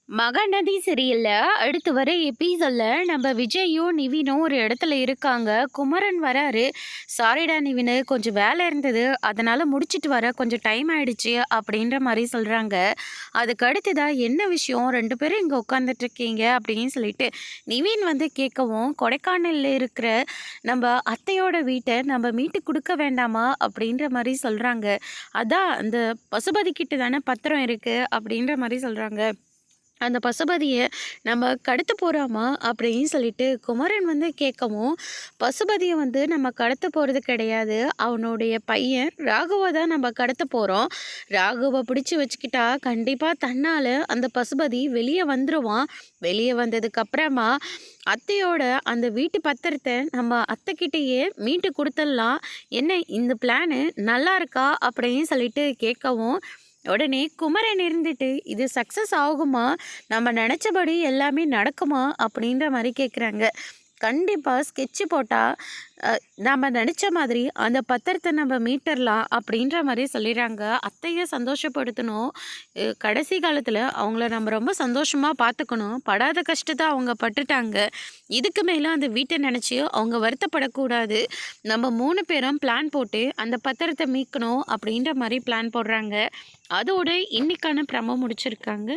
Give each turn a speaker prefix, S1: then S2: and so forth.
S1: மகாநதி சீரியல்ல அடுத்து வர எபிசோட்ல நம்ம விஜயும் நிவினும் ஒரு இடத்துல இருக்காங்க. குமரன் வராரு. சாரிடா நிவினு, கொஞ்சம் வேலை இருந்தது, அதனால முடிச்சிட்டு வர கொஞ்சம் டைம் ஆயிடுச்சு அப்படின்ற மாதிரி சொல்றாங்க. அதுக்கு அடுத்ததா என்ன விஷயம், ரெண்டு பேரும் இங்க உட்காந்துட்டு இருக்கீங்க அப்படின்னு சொல்லிட்டு நிவின் வந்து கேட்கவும், கொடைக்கானல்ல இருக்கிற நம்ம அத்தையோட வீட்டை நம்ம மீட்டு கொடுக்க வேண்டாமா அப்படின்ற மாதிரி சொல்றாங்க. அதான் அந்த பசுபதி கிட்ட தானே பத்திரம் இருக்கு அப்படின்ற மாதிரி சொல்றாங்க. அந்த பசுபதிய நம்ம கடத்த போறோமா? அப்படின்னு சொல்லிட்டு குமரன் வந்து கேட்கவும், பசுபதிய வந்து நம்ம கடத்த போறது கிடையாது. அவனுடைய பையன் ராகுவ தான் நம்ம கடத்த போறோம். ராகுவ பிடிச்சு வச்சுக்கிட்டா கண்டிப்பா தன்னால அந்த பசுபதி வெளிய வந்துருவான். வெளிய வந்ததுக்கு அப்புறமா அத்தையோட அந்த வீட்டு பத்திரத்த நம்ம அத்தைக்கிட்டயே மீட்டு குடுத்துடலாம். என்ன இந்த பிளானு நல்லா இருக்கா? அப்படின்னு சொல்லிட்டு கேட்கவும், உடனே குமரன் இருந்துட்டு இது சக்ஸஸ் ஆகுமா, நம்ம நினச்சபடி எல்லாமே நடக்குமா அப்படின்ற மாதிரி கேட்குறாங்க. கண்டிப்பாக ஸ்கெட்சு போட்டால் நம்ம நினச்ச மாதிரி அந்த பத்திரத்தை நம்ம மீட்டர்லாம் அப்படின்ற மாதிரி சொல்லிடுறாங்க. அத்தையை சந்தோஷப்படுத்தணும். கடைசி காலத்தில் அவங்கள நம்ம ரொம்ப சந்தோஷமாக பார்த்துக்கணும். படாத கஷ்டத்தை அவங்க பட்டுட்டாங்க. இதுக்கு மேலே அந்த வீட்டை நினச்சி அவங்க வருத்தப்படக்கூடாது. நம்ம 3 பேரும் பிளான் போட்டு அந்த பத்திரத்தை மீட்கணும் அப்படின்ற மாதிரி பிளான் போடுறாங்க. அதோட இன்னைக்கான ப்ரமோ முடிச்சிருக்காங்க.